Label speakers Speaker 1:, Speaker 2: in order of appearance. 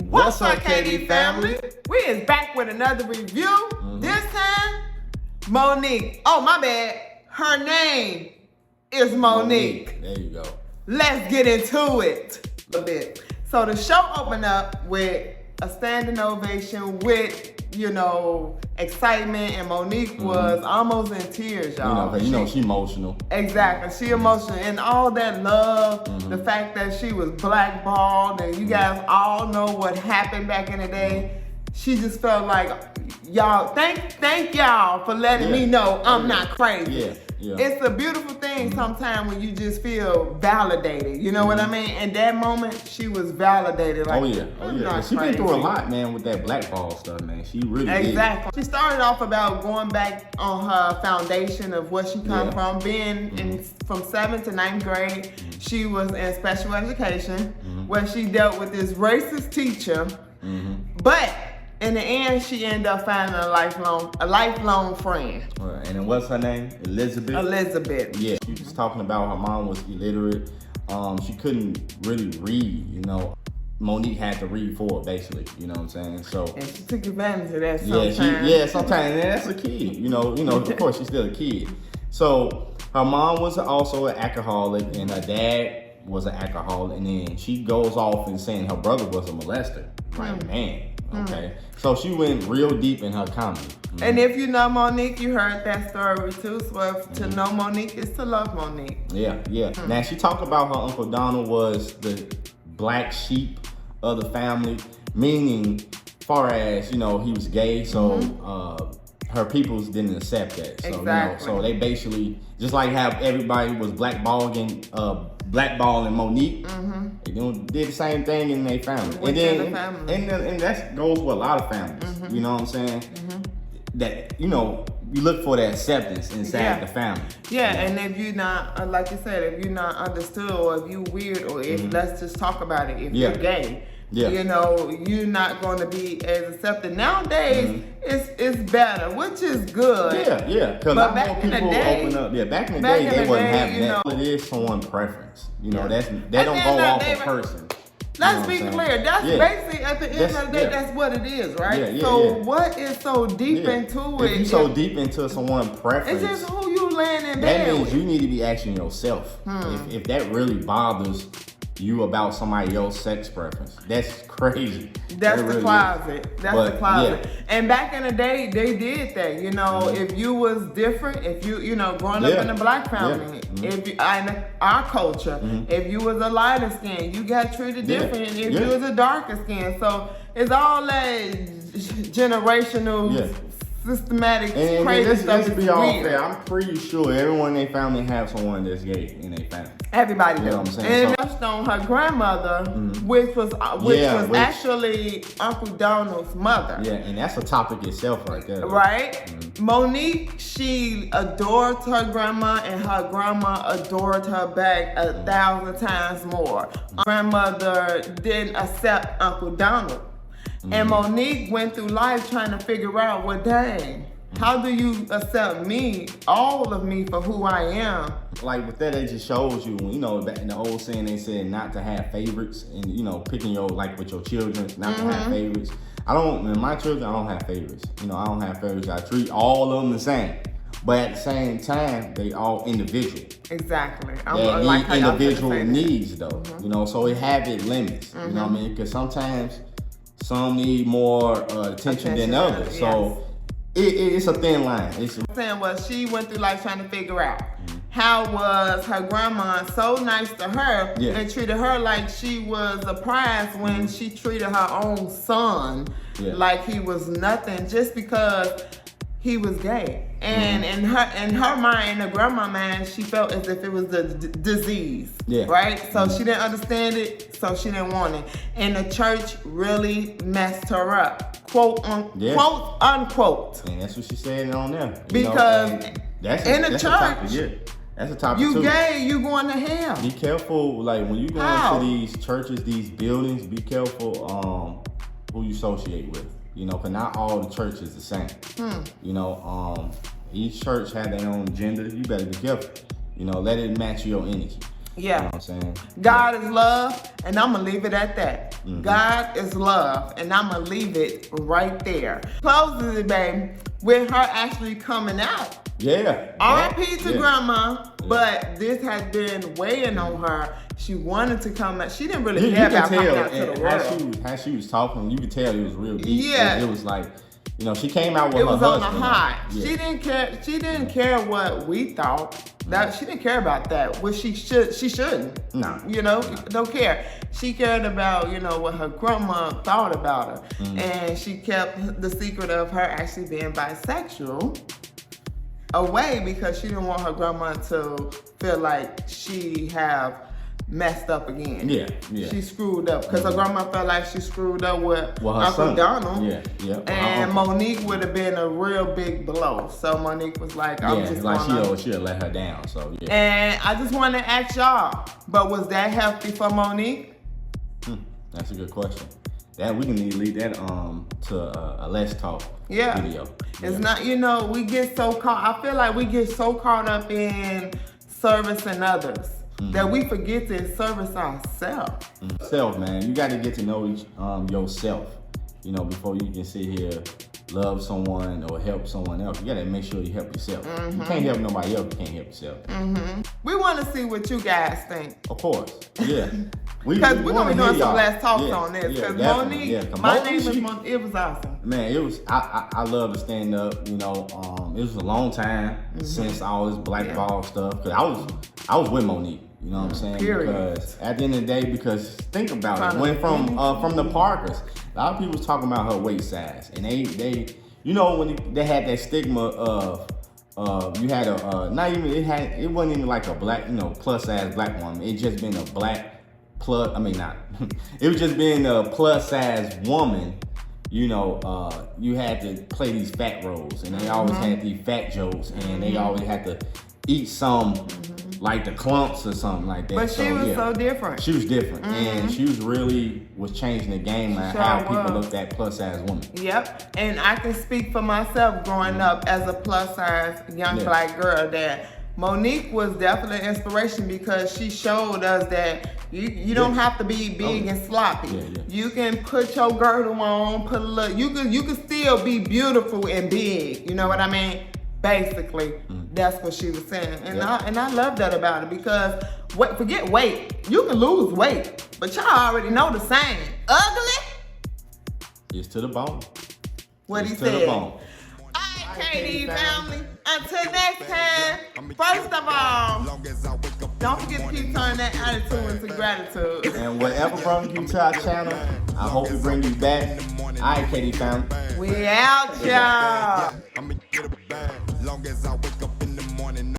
Speaker 1: What's up, KD family?
Speaker 2: We is back with another review. This time, Monique. Oh, my bad. Her name is Monique.
Speaker 1: There you go.
Speaker 2: Let's get into it a bit. So the show opened up with a standing ovation with, excitement, and Monique was almost in tears, y'all.
Speaker 1: She emotional.
Speaker 2: Exactly, she emotional, and all that love, the fact that she was blackballed, and you guys all know what happened back in the day. She just felt like, y'all, thank y'all for letting me know I'm not crazy. Yeah. It's a beautiful thing sometimes when you just feel validated. You know what I mean? In that moment, she was validated. Like,
Speaker 1: She been through a lot, man, with that blackball stuff, man. She really did.
Speaker 2: She started off about going back on her foundation of where she come from, being from 7th to 9th grade. She was in special education where she dealt with this racist teacher, but in the end, she ended up finding a lifelong friend.
Speaker 1: Right. And what's her name? Elizabeth. Yeah. She was talking about her mom was illiterate. She couldn't really read, Monique had to read for her, basically. You know what I'm saying? So.
Speaker 2: And she took advantage of that sometimes.
Speaker 1: Sometimes. And that's a kid. Of course, she's still a kid. So her mom was also an alcoholic, and her dad was an alcoholic. And then she goes off and saying her brother was a molester. Like, man. Okay, so she went real deep in her comedy.
Speaker 2: And if you know Monique, you heard that story too. So to know Monique is to love Monique.
Speaker 1: Yeah. Now she talked about her Uncle Donald was the black sheep of the family, meaning far as, he was gay, so her peoples didn't accept that. So,
Speaker 2: exactly.
Speaker 1: So they basically, just like how everybody was blackballing Monique, they did the same thing in their family. And that goes with a lot of families. You know what I'm saying? That, you look for the acceptance inside the family.
Speaker 2: Yeah, and if you're not, like you said, if you're not understood, or if you weird, or if, let's just talk about it, if you're gay, you're not going to be as accepted. Nowadays, it's better, which is good.
Speaker 1: Yeah. Because back in the day, back in the day, they wasn't having that. It is someone's preference. That don't go off a person.
Speaker 2: Let's be clear. That's basically, at the end of the day, that's what it is, right? So what is so deep into it?
Speaker 1: If you're so deep into someone's preference,
Speaker 2: it's just who you laying in bed
Speaker 1: that means
Speaker 2: with.
Speaker 1: you need to be asking yourself if that really bothers you about somebody else's sex preference. That's crazy.
Speaker 2: That's the closet. That's the closet. Yeah. And back in the day, they did that. If you was different, if you, growing up in a black family, if you, in our culture, if you was a lighter skin, you got treated different. If you was a darker skin, so it's all that generational. Systematic crazy stuff.
Speaker 1: Let's be all fair. I'm pretty sure everyone in their family have someone that's gay in their family.
Speaker 2: Everybody does.
Speaker 1: What I'm saying?
Speaker 2: And touched on her grandmother, which was actually Uncle Donald's mother.
Speaker 1: Yeah, and that's a topic itself right there.
Speaker 2: Right? Monique, she adored her grandma, and her grandma adored her back 1,000 times more. Grandmother didn't accept Uncle Donald. And Monique went through life trying to figure out, well, dang, how do you accept me, all of me, for who I am?
Speaker 1: Like with that, it just shows you, back in the old saying, they said not to have favorites, and picking with your children, not to have favorites. In my children, I don't have favorites. I don't have favorites. I treat all of them the same. But at the same time, they all individual.
Speaker 2: Exactly.
Speaker 1: They need individual needs, though. So it have its limits. You know what I mean? Because sometimes some need more attention than others. So it's a thin line.
Speaker 2: She went through life trying to figure out how was her grandma so nice to her and treated her like she was a prize when she treated her own son like he was nothing just because he was gay. And in her mind, the grandma mind, she felt as if it was a disease, right? So she didn't understand it, so she didn't want it. And the church really messed her up, quote unquote.
Speaker 1: And that's what she said on there.
Speaker 2: Because in the
Speaker 1: church, that's a topic
Speaker 2: you
Speaker 1: too.
Speaker 2: Gay, you going to hell.
Speaker 1: Be careful, when you go into these churches, these buildings, be careful who you associate with. Because not all the churches is the same. Each church have their own agenda. You better be careful. Let it match your energy.
Speaker 2: Yeah.
Speaker 1: You know what I'm saying?
Speaker 2: God is love, and I'm going to leave it at that. God is love, and I'm gonna leave it right there. Closes it, baby, with her actually coming out.
Speaker 1: Yeah.
Speaker 2: R.I.P. to Grandma, but this has been weighing on her. She wanted to come out. She didn't really care about coming out to the world.
Speaker 1: How she was talking, you could tell it was real deep.
Speaker 2: Yeah.
Speaker 1: It was like, you know, she came out with her husband.
Speaker 2: It was on the high. Yeah. She didn't care what we thought. That she didn't care about that. What she shouldn't.
Speaker 1: No.
Speaker 2: You know, don't care. She cared about, you know, what her grandma thought about her. And she kept the secret of her actually being bisexual away because she didn't want her grandma to feel like she have messed up again.
Speaker 1: Yeah.
Speaker 2: She screwed up because her grandma felt like she screwed up with Uncle Donald.
Speaker 1: Yeah.
Speaker 2: And Monique would have been a real big blow. So Monique was like, I'm just
Speaker 1: like she'll let her down. So yeah.
Speaker 2: And I just want to ask y'all, but was that healthy for Monique?
Speaker 1: That's a good question. That we can leave that to a Let's Talk video.
Speaker 2: It's not, you know, we get so caught. I feel like we get so caught up in servicing others that we forget to service ourselves.
Speaker 1: Self, man, you got to get to know yourself. You know, before you can sit here, love someone or help someone else, you got to make sure you help yourself. You can't help nobody else. You can't help yourself.
Speaker 2: We want to see what you guys think.
Speaker 1: Of course, yeah.
Speaker 2: Because we're going to be doing some last talks on this. Because Monique, my name is Monique. It was awesome.
Speaker 1: Man, it was, I love to stand up, you know. It was a long time since all this blackball stuff. Because I was with Monique, you know what I'm saying?
Speaker 2: Period.
Speaker 1: Because at the end of the day, because think about it. Went from the Parkers. A lot of people was talking about her waist size. And they you know, when they had that stigma of, you had it wasn't even like a black, you know, plus size black woman. It just been a black it was just being a plus size woman, you know, you had to play these fat roles, and they always had these fat jokes, and they always had to eat some like the clumps or something like that.
Speaker 2: But she was so different.
Speaker 1: She was different, and she was changing the game on how people looked at plus size women.
Speaker 2: Yep, and I can speak for myself growing up as a plus size young black girl that Monique was definitely an inspiration because she showed us that you don't have to be big and sloppy. You can put your girdle on, put a little. You can still be beautiful and big. You know what I mean? Basically, that's what she was saying, and I love that about it because forget weight. You can lose weight, but y'all already know the saying: ugly.
Speaker 1: It's to the bone.
Speaker 2: What he
Speaker 1: to
Speaker 2: said.
Speaker 1: The bone.
Speaker 2: KD family. Until next time, first of all, don't forget to keep turning that attitude into gratitude.
Speaker 1: And whatever brought you to our channel, I hope we bring you back. All right, KD family.
Speaker 2: We out, y'all.
Speaker 3: I'ma get a bag, long as I wake up